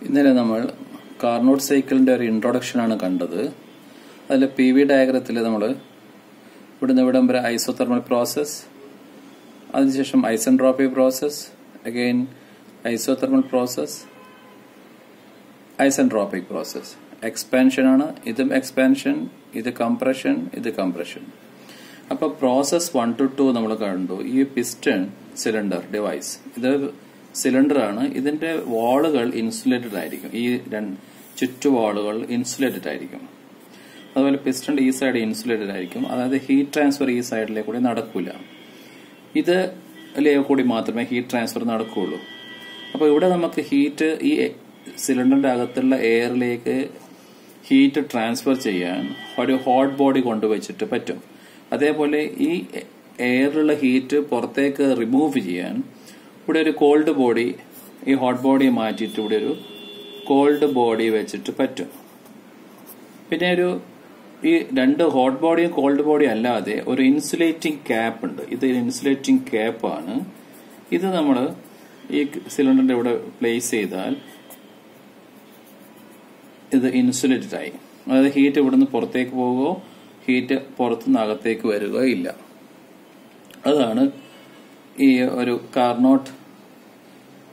ഇന്നലെ നമ്മൾ കാർനോട്ട് സൈക്കിളിന്റെ ഒരു ഇൻട്രൊഡക്ഷൻ ആണ് കണ്ടത്. അതിൽ PV ഡയഗ്രത്തിൽ നമ്മൾ ഇവിടുന്ന് ഇവിടം വരെ ഐസോതെർമൽ പ്രോസസ്, അതിനുശേഷം isentropic process, again isothermal process, isentropic process. Expansion ആണ്, ഇതും എക്സ്പാൻഷൻ, ഇത് കംപ്രഷൻ, ഇത് കംപ്രഷൻ. അപ്പൊ പ്രോസസ് 1 to 2 നമ്മൾ കണ്ടു. ഈ പിസ്റ്റൺ സിലിണ്ടർ ഡിവൈസ്, ഇത് സിലിണ്ടർ ആണ്. ഇതിന്റെ വാളുകൾ ഇൻസുലേറ്റഡ് ആയിരിക്കും, ഈ ചുറ്റുവാളുകൾ ഇൻസുലേറ്റഡ് ആയിരിക്കും. അതുപോലെ പിസ്റ്റൺ ഈ സൈഡ് ഇൻസുലേറ്റഡ് ആയിരിക്കും. അതായത് ഹീറ്റ് ട്രാൻസ്ഫർ ഈ സൈഡിലേക്ക് കൂടി നടക്കില്ല, ഇത് കൂടി മാത്രമേ ഹീറ്റ് ട്രാൻസ്ഫർ നടക്കുകയുള്ളൂ. അപ്പൊ ഇവിടെ നമുക്ക് ഹീറ്റ് ഈ സിലിണ്ടറിന്റെ അകത്തുള്ള എയറിലേക്ക് ഹീറ്റ് ട്രാൻസ്ഫർ ചെയ്യാൻ ഒരു ഹോട്ട് ബോഡി കൊണ്ടുവച്ചിട്ട് പറ്റും. അതേപോലെ ഈ എയറിലുള്ള ഹീറ്റ് പുറത്തേക്ക് റിമൂവ് ചെയ്യാൻ ഇവിടെ ഒരു കോൾഡ് ബോഡി, ഈ ഹോട്ട് ബോഡി മാറ്റിയിട്ട് ഇവിടെ ഒരു കോൾഡ് ബോഡി വെച്ചിട്ട് പറ്റും. പിന്നെ ഈ രണ്ട് ഹോട്ട് ബോഡിയും കോൾഡ് ബോഡിയും അല്ലാതെ ഒരു ഇൻസുലേറ്റിംഗ് ക്യാപ്പ് ഉണ്ട്. ഇത് ഇൻസുലേറ്റിംഗ് ക്യാപ്പാണ്. ഇത് നമ്മൾ ഈ സിലിണ്ടറിന്റെ ഇവിടെ പ്ലേസ് ചെയ്താൽ ഇത് ഇൻസുലേറ്റഡ് ആയി. അതായത് ഹീറ്റ് ഇവിടുന്ന് പുറത്തേക്ക് പോവുകയോ ഹീറ്റ് പുറത്തുനിന്ന് അകത്തേക്ക് വരികയോ ഇല്ല. അതാണ് ഈ ഒരു കാർനോട്ട്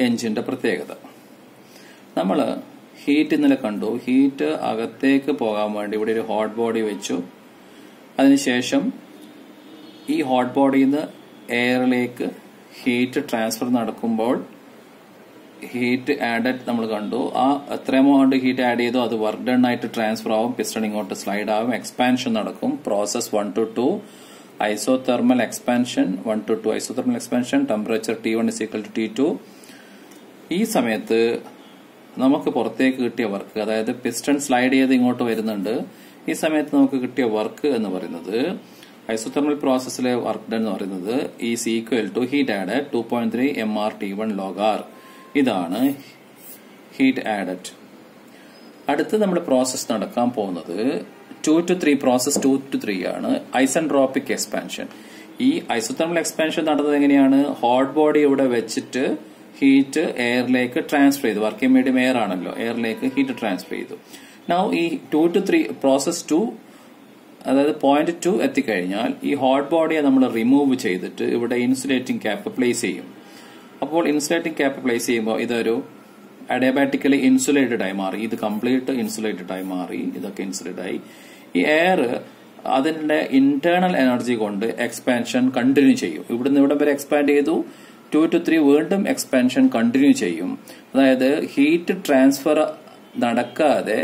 എഞ്ചിന്റെ പ്രത്യേകത. നമ്മൾ ഹീറ്റ് ഇന്നലെ കണ്ടു. ഹീറ്റ് അകത്തേക്ക് പോകാൻ വേണ്ടി ഇവിടെ ഒരു ഹോട്ട് ബോഡി വെച്ചു. അതിനുശേഷം ഈ ഹോട്ട് ബോഡിയിൽ നിന്ന് എയറിലേക്ക് ഹീറ്റ് ട്രാൻസ്ഫർ നടക്കുമ്പോൾ ഹീറ്റ് ആഡഡ് നമ്മൾ കണ്ടു. ആ എത്ര എമൗണ്ട് ഹീറ്റ് ആഡ് ചെയ്തോ അത് വർക്ക് ഡൺ ആയിട്ട് ട്രാൻസ്ഫർ ആവും, പിസ്റ്റൺ ഇങ്ങോട്ട് സ്ലൈഡ് ആവും, എക്സ്പാൻഷൻ നടക്കും. Process 1 to 2, isothermal expansion 1 to 2, isothermal expansion, temperature T1 = T2. ഈ സമയത്ത് നമുക്ക് പുറത്തേക്ക് കിട്ടിയ വർക്ക്, അതായത് പിസ്റ്റൺ സ്ലൈഡ് ചെയ്ത് ഇങ്ങോട്ട് വരുന്നുണ്ട്, ഈ സമയത്ത് നമുക്ക് കിട്ടിയ വർക്ക് എന്ന് പറയുന്നത് ഐസോതെർമൽ പ്രോസസ്സിലെ വർക്ക് ഡൺ എന്ന് പറയുന്നത് is equal to heat added 2.3 mR T1 log R. ഇതാണ് ഹീറ്റ് ആഡഡ്. അടുത്ത് നമ്മൾ പ്രോസസ് നടക്കാൻ പോകുന്നത് 2 to 3, പ്രോസസ് 2 to 3 ആണ് ഐസെൻട്രോപിക് എക്സ്പാൻഷൻ. ഈ ഐസോതെർമൽ എക്സ്പാൻഷൻ നടന്നത് എങ്ങനെയാണ്? ഹോട്ട് ബോഡി ഇവിടെ വെച്ചിട്ട് ഹീറ്റ് എയറിലേക്ക് ട്രാൻസ്ഫർ ചെയ്തു. വർക്കിംഗ് മീഡിയം എയർ ആണല്ലോ, എയറിലേക്ക് ഹീറ്റ് ട്രാൻസ്ഫർ ചെയ്തു. നൗ ഈ 2 to 3 പ്രോസസ് 2, അതായത് പോയിന്റ് 2 എത്തിക്കഴിഞ്ഞാൽ ഈ ഹോട്ട് ബോഡിയെ നമ്മൾ റിമൂവ് ചെയ്തിട്ട് ഇവിടെ ഇൻസുലേറ്റിംഗ് ക്യാപ്പ് പ്ലേസ് ചെയ്യും. അപ്പോൾ ഇൻസുലേറ്റിംഗ് ക്യാപ്പ് പ്ലേസ് ചെയ്യുമ്പോൾ ഇതൊരു അഡിയാബാറ്റിക്കലി ഇൻസുലേറ്റഡ് ആയി മാറി. ഇത് കംപ്ലീറ്റ് ഇൻസുലേറ്റഡ് ആയി മാറി, ഇതൊക്കെ ഇൻസുലേറ്റഡ് ആയി. ഈ എയർ അതിന്റെ ഇന്റേണൽ എനർജി കൊണ്ട് എക്സ്പാൻഷൻ കണ്ടിന്യൂ ചെയ്യും. ഇവിടുന്ന് ഇവിടം വരെ എക്സ്പാൻഡ് ചെയ്തു. 2 to 3 വീണ്ടും എക്സ്പാൻഷൻ കണ്ടിന്യൂ ചെയ്യും. അതായത് ഹീറ്റ് ട്രാൻസ്ഫർ നടക്കാതെ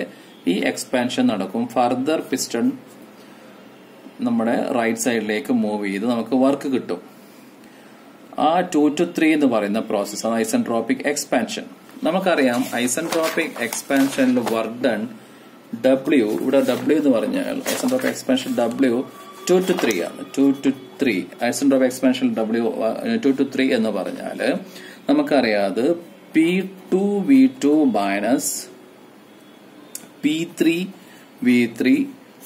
ഈ എക്സ്പാൻഷൻ നടക്കും. ഫർദർ പിസ്റ്റൺ നമ്മുടെ റൈറ്റ് സൈഡിലേക്ക് മൂവ് ചെയ്ത് നമുക്ക് വർക്ക് കിട്ടും. ആ 2 to 3 എന്ന് പറയുന്ന പ്രോസസ്സാണ് ഐസെൻട്രോപിക് എക്സ്പാൻഷൻ. നമുക്കറിയാം ഐസെൻട്രോപിക് എക്സ്പാൻഷനിൽ വർക്ക് ഡൺ W, ഇവിടെ W എന്ന് പറഞ്ഞാൽ ഐസെൻട്രോപിക് എക്സ്പാൻഷൻ W 2 to 3 ആണ്. 2 to 3 isentropic expansion W 2 to 3 എന്ന് പറഞ്ഞാൽ നമുക്കറിയാതെ P2V2 minus P3V3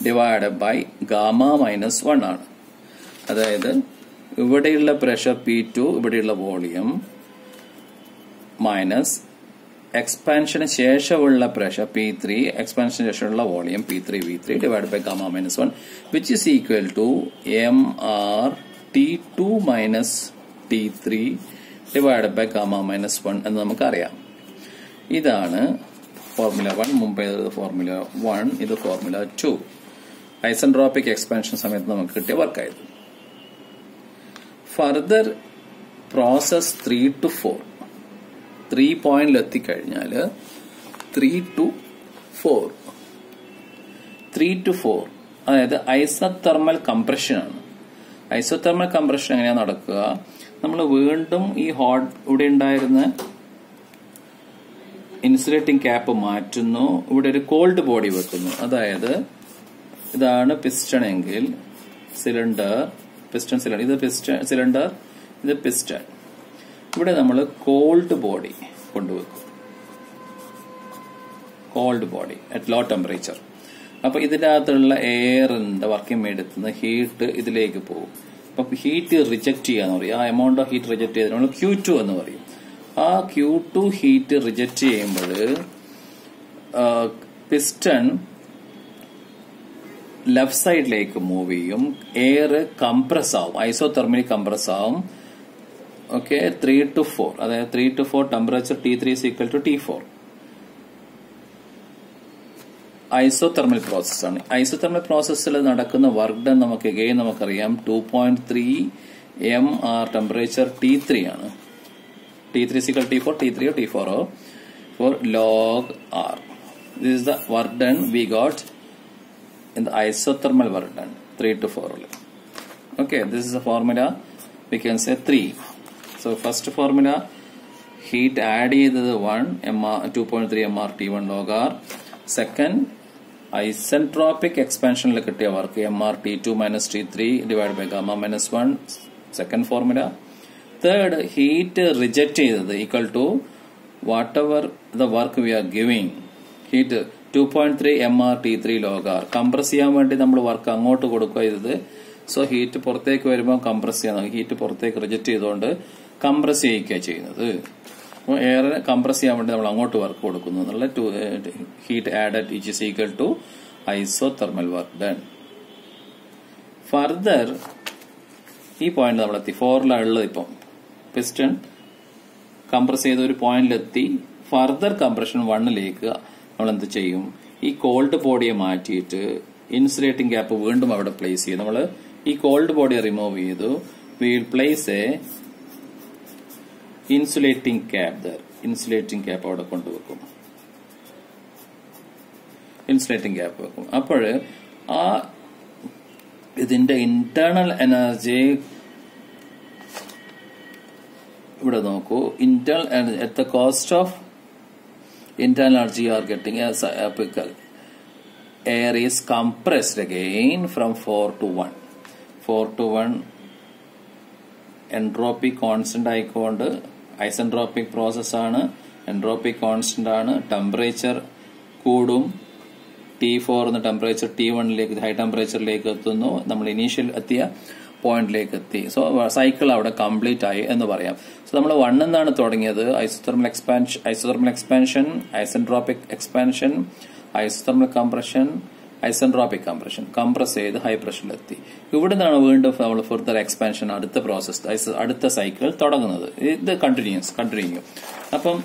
divided by gamma minus 1 ആണ്. അതായത് ഇവിടെയുള്ള പ്രഷർ P2, ഇവിടെയുള്ള വോളിയം, മൈനസ് എക്സ്പാൻഷന് ശേഷമുള്ള പ്രഷർ P3, എക്സ്പാൻഷന് ശേഷമുള്ള volume P3V3 divide by gamma minus 1, which is equal to mR T2 minus T3 divide by gamma minus 1 എന്ന് നമുക്കറിയാം. ഇതാണ് ഫോർമുല 1. മുമ്പേ ഫോർമുല 1, ഇത് ഫോർമുല 2. ഐസെൻട്രോപിക് എക്സ്പാൻഷൻ സമയത്ത് നമുക്ക് കിട്ടിയ വർക്കായത്. ഫർദർ പ്രോസസ് 3 to 4, 3 പോയിന്റിൽ എത്തിക്കഴിഞ്ഞാൽ 3 to 4, അതായത് ഐസോതെർമൽ കംപ്രഷൻ ആണ്. ഐസോതെർമൽ കംപ്രഷൻ എങ്ങനെയാണ് നടക്കുക? നമ്മൾ വീണ്ടും ഈ ഇവിടെ ഉണ്ടായിരുന്ന ഇൻസുലേറ്റിംഗ് ക്യാപ്പ് മാറ്റുന്നു, ഇവിടെ ഒരു കോൾഡ് ബോഡി വെക്കുന്നു. അതായത് ഇതാണ് പിസ്റ്റൺ എങ്കിൽ പിസ്റ്റൺ സിലിണ്ടർ, ഇത് പിസ്റ്റൺ സിലിണ്ടർ, ഇത് പിസ്റ്റൺ. ഇവിടെ നമ്മൾ കോൾഡ് ബോഡി കൊണ്ടുവെക്കും, cold body at low temperature. അപ്പൊ ഇതിന്റെ അകത്തുള്ള എയറിന്റെ വർക്കിംഗ് മീഡിയത്തിൽ ഹീറ്റ് ഇതിലേക്ക് പോകും. അപ്പൊ ഹീറ്റ് റിജക്ട് ചെയ്യാന്ന് പറയും. ആ എമൗണ്ട് ഓഫ് ഹീറ്റ് റിജക്ട് ചെയ്തതിനുള്ള Q2 എന്ന് പറയും. ആ Q2 ഹീറ്റ് റിജക്ട് ചെയ്യുമ്പോൾ പിസ്റ്റൺ ലെഫ്റ്റ് സൈഡിലേക്ക് മൂവ് ചെയ്യും, എയർ കംപ്രസ് ആവും, ഐസോതെർമലി കംപ്രസ് ആവും. ഓക്കെ, 3 to 4, അതായത് 3 to 4 temperature T3 is equal to T4. Isothermal process ആണ്. ഐസോതെർമൽ പ്രോസസ്സിൽ നടക്കുന്ന വർക്ക് ഡൺ നമുക്കറിയാം 2.3 MR ടെമ്പറേച്ചർ T3 ആണ്. T3 is equal to T4, T3 or T4 for log R. This is the work done we got in the isothermal work done 3 to 4. Okay, this is the formula. We can say 3. So first formula, heat add ചെയ്തത് 2.3 MR T1 log R. Second, isentropic expansion കിട്ടിയ work MR T2 minus T3 divided by gamma minus 1. Second formula. Third, heat reject ചെയ്തത് equal to whatever the work we are giving. Heat 2.3 MR T3 log R. Compress ചെയ്യാൻ വേണ്ടി നമ്മൾ work അങ്ങോട്ട് കൊടുക്കുക ചെയ്തത്. So heat പുറത്തേക്ക് വരുമ്പോൾ compress ചെയ്യാൻ, ഹീറ്റ് പുറത്തേക്ക് റിജക്ട് ചെയ്തുകൊണ്ട് കംപ്രസ് ചെയ്യിക്കുക ചെയ്യുന്നത്. അപ്പോൾ എയർ കംപ്രസ് ചെയ്യാൻ വേണ്ടി നമ്മൾ അങ്ങോട്ട് വർക്ക് കൊടുക്കുന്നു എന്നുള്ള heat added which is equal to isothermal work done. Further ഈ പോയിന്റ് നമ്മളെത്തി, 4 ഉള്ളത്. ഇപ്പം പിസ്റ്റൺ കംപ്രസ് ചെയ്ത ഒരു പോയിന്റിലെത്തി. ഫർദർ കംപ്രഷൻ 1ലേക്ക് നമ്മൾ എന്ത് ചെയ്യും, ഈ കോൾഡ് ബോഡിയെ മാറ്റിയിട്ട് ഇൻസുലേറ്റിംഗ് ക്യാപ്പ് വീണ്ടും അവിടെ പ്ലേസ് ചെയ്യും. നമ്മൾ ഈ കോൾഡ് ബോഡിയെ റിമൂവ് ചെയ്തു. We will place A insulating cap. Insulating cap അവിടെ കൊണ്ടുവെക്കും, ഇൻസുലേറ്റിംഗ് ക്യാപ്പ് വെക്കും. അപ്പോൾ ആ ഇതിന്റെ ഇന്റേണൽ എനർജി ഇവിടെ നോക്കൂ. Internal at the cost of internal energy you are getting as air is compressed again from 4 to 1. 4 to 1 entropy constant ആയിക്കൊണ്ട് isentropic process ആണ്, entropy constant ആണ്. ടെമ്പറേച്ചർ കൂടും, T4 എന്ന ടെമ്പറേച്ചർ T1ലേക്ക് ഹൈ ടെമ്പറേച്ചറിലേക്ക് എത്തുന്നു. നമ്മൾ ഇനീഷ്യൽ എത്തിയ പോയിന്റിലേക്ക് എത്തി. സോ സൈക്കിൾ അവിടെ കംപ്ലീറ്റ് ആയി എന്ന് പറയാം. സോ നമ്മൾ 1 എന്നാണ് തുടങ്ങിയത്. Isothermal expansion, isentropic expansion, isothermal compression, isentropic compression, compress ചെയ്ത് ഹൈ പ്രഷറിലെത്തി. ഇവിടെ നിന്നാണ് വീണ്ടും നമ്മൾ ഫർദർ എക്സ്പാൻഷൻ, അടുത്ത പ്രോസസ്, അടുത്ത സൈക്കിൾ തുടങ്ങുന്നത്. ഇത് കണ്ടിന്യൂ. അപ്പം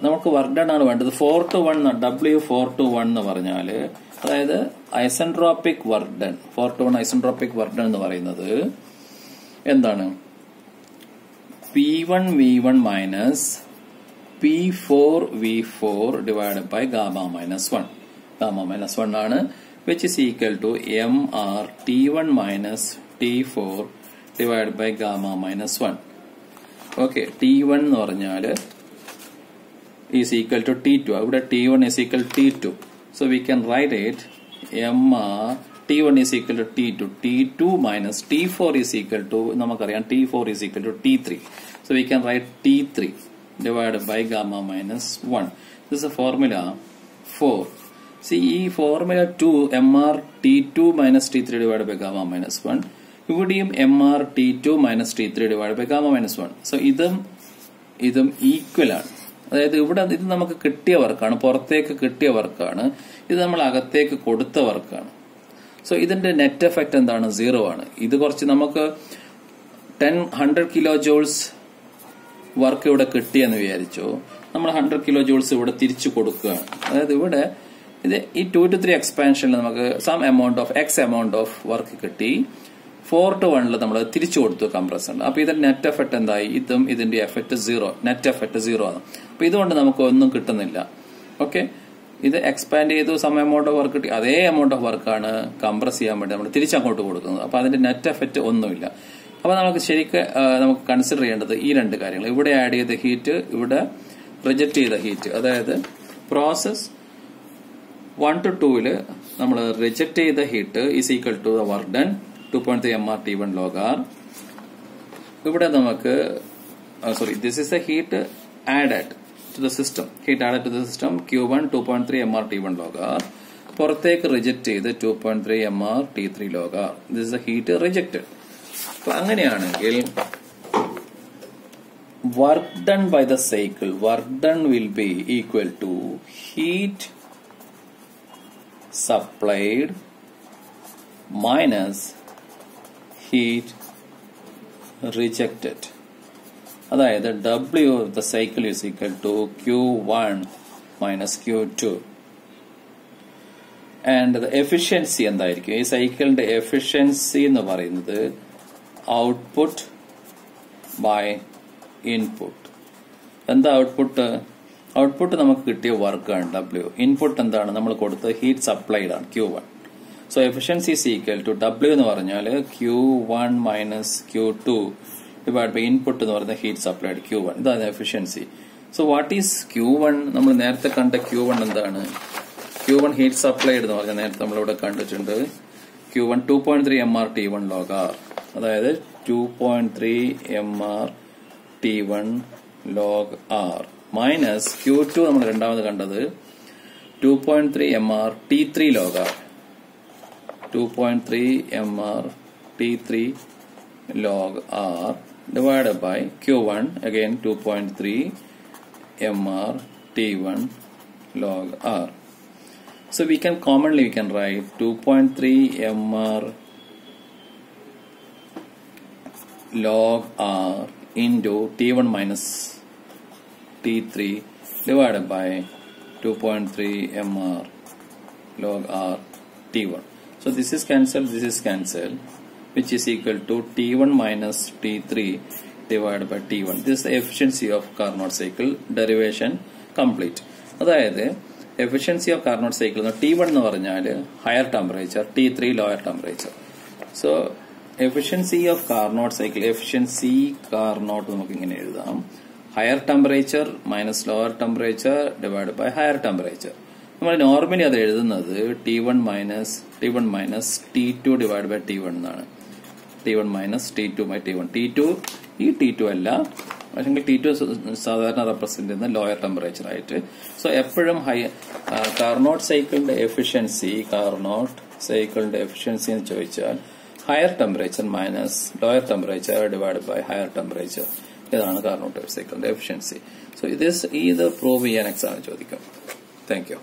നമുക്ക് വർക്ക് ഡൺ ആണ് വേണ്ടത്. 4 to 1 W4 to 1 എന്ന് പറഞ്ഞാല്, അതായത് isentropic work done, 4 to 1 isentropic work done എന്ന് പറയുന്നത് എന്താണ്? P1 V1 minus P4 V4 divided by gamma minus 1. Gamma minus 1 ആണ്, which is equal to MR T1 minus T4 divided by gamma minus 1. Okay, T1 എന്ന് പറഞ്ഞാല് is equal to T2. ഇവിടെ T1 is equal to T2. So we can write it MR T1 is equal to T2. T2 minus T4 is equal to, നമുക്കറിയാം T4 is equal to T3. So we can write T3 divided by gamma minus 1. This is a formula 4. See, ഈ formula 2 MR T2 minus T3 divided by gamma minus 1. ഇവിടെയും MR T2 minus T3 divided by gamma minus 1. So ഇതും equal ആണ്. അതായത് ഇവിടെ ഇത് നമുക്ക് കിട്ടിയ വർക്കാണ്, പുറത്തേക്ക് കിട്ടിയ വർക്കാണ്. ഇത് നമ്മൾ അകത്തേക്ക് കൊടുത്ത വർക്കാണ്. സോ ഇതിന്റെ നെറ്റ് എഫക്ട് എന്താണ്? 0 ആണ്. ഇത് കുറച്ച് നമുക്ക് 100 കിലോ ജൂൾസ് വർക്ക് ഇവിടെ കിട്ടിയെന്ന് വിചാരിച്ചു. നമ്മൾ 100 കിലോ ജൂൾസ് ഇവിടെ തിരിച്ചു കൊടുക്കുകയാണ്. അതായത് ഇവിടെ ഇത് ഈ 2 to 3 എക്സ്പാൻഷനിൽ നമുക്ക് some amount of X amount of work കിട്ടി. 4 to 1 നമ്മൾ തിരിച്ചു കൊടുത്തു കംപ്രസറിന്. അപ്പൊ ഇതിന്റെ നെറ്റ് എഫക്ട് എന്തായി? ഇതിന്റെ എഫക്ട് 0, നെറ്റ് എഫക്ട് 0 ആണ്. അപ്പൊ ഇതുകൊണ്ട് നമുക്ക് ഒന്നും കിട്ടുന്നില്ല. ഓക്കെ, ഇത് എക്സ്പാൻഡ് ചെയ്തു, സം എമൗണ്ട് ഓഫ് വർക്ക് കിട്ടി. അതേ എമൗണ്ട് ഓഫ് വർക്കാണ് കംപ്രസ് ചെയ്യാൻ വേണ്ടി നമ്മൾ തിരിച്ചങ്ങോട്ട് കൊടുക്കുന്നത്. അപ്പൊ അതിന്റെ നെറ്റ് എഫക്ട് ഒന്നുമില്ല. അപ്പൊ നമുക്ക് നമുക്ക് കൺസിഡർ ചെയ്യേണ്ടത് ഈ 2 കാര്യങ്ങൾ. ഇവിടെ ആഡ് ചെയ്ത ഹീറ്റ്, ഇവിടെ റിജക്ട് ചെയ്ത ഹീറ്റ്. അതായത് പ്രോസസ് 1 to 2 നമ്മൾ റിജക്ട് ചെയ്ത heat is equal to the work done 2.3 MR T1 log R. ഇവിടെ നമുക്ക് this is the heat added to the system. Q1 2.3 MR T1 log R. പുറത്തേക്ക് reject ചെയ്ത് 2.3 MR T3 log R. This is the heat rejected. അപ്പൊ അങ്ങനെയാണെങ്കിൽ work done by the cycle, work done will be equal to heat supplied minus heat rejected. അതായത് W of the cycle is equal to Q1 minus Q2. And the efficiency എന്തായിരിക്കും? ഈ സൈക്കിളിന്റെ efficiency എന്ന് പറയുന്നത് output by input. എന്താ output? Output നമുക്ക് കിട്ടിയ വർക്കാണ് W. ഇൻപുട്ട് എന്താണ്? നമ്മൾ കൊടുത്ത ഹീറ്റ് സപ്ലൈഡ് ആണ് Q1. So efficiency is equal to W എന്ന് പറഞ്ഞാൽ Q1 minus Q2 divide by input എന്ന് പറയുന്ന ഹീറ്റ് സപ്ലൈഡ് Q1. ഇതാണ് efficiency. So what is Q1? നമ്മൾ നേരത്തെ കണ്ട Q1 എന്താണ്? Q1 ഹീറ്റ് സപ്ലൈഡ് എന്ന് പറഞ്ഞാൽ നേരത്തെ നമ്മളിവിടെ കണ്ടിട്ടുണ്ട്. Q1 2.3 mR T1 log R. അതായത് 2.3 mR T1 log R minus Q2 നമ്മൾ രണ്ടാമത് കണ്ടത് 2.3 mR T3 log R. 2.3 mR T3 log R divided by Q1 again 2.3 mR T1 log R. So we can write 2.3 mR log R into T1 minus T3 divided by 2.3 mR log R T1. So this is cancelled, which is equal to T1 minus T3 divided by T1. This is the efficiency of Carnot cycle. Derivation complete. അതായത് efficiency of Carnot cycle T1 എന്ന് പറഞ്ഞാൽ higher temperature, T3 lower temperature. So efficiency of Carnot cycle, efficiency Carnot നമുക്ക് ഇങ്ങനെ എഴുതാം. Higher temperature minus lower temperature divided by higher temperature. നമ്മൾ normally അത് എഴുതുന്നത് T1 minus T2 divided by T1 എന്നാണ്. T1 minus T2 by T1. T2 ഈ T2 അല്ല, പക്ഷേ T2 സാധാരണ റെപ്രസെന്റ് ചെയ്യുന്ന ലോയർ ടെമ്പറേച്ചർ ആയിട്ട്. സോ എപ്പോഴും കാർനോട്ട് സൈക്കിളിന്റെ എഫിഷ്യൻസി എന്ന് ചോദിച്ചാൽ higher temperature minus lower temperature divide by higher temperature. ഇതാണ് കാർനോട്ട് സൈക്കിളിന്റെ എഫിഷ്യൻസി. സോ ഇത് പ്രൂവ് ചെയ്യാൻ എക്സാമിന് ചോദിക്കും. Thank U.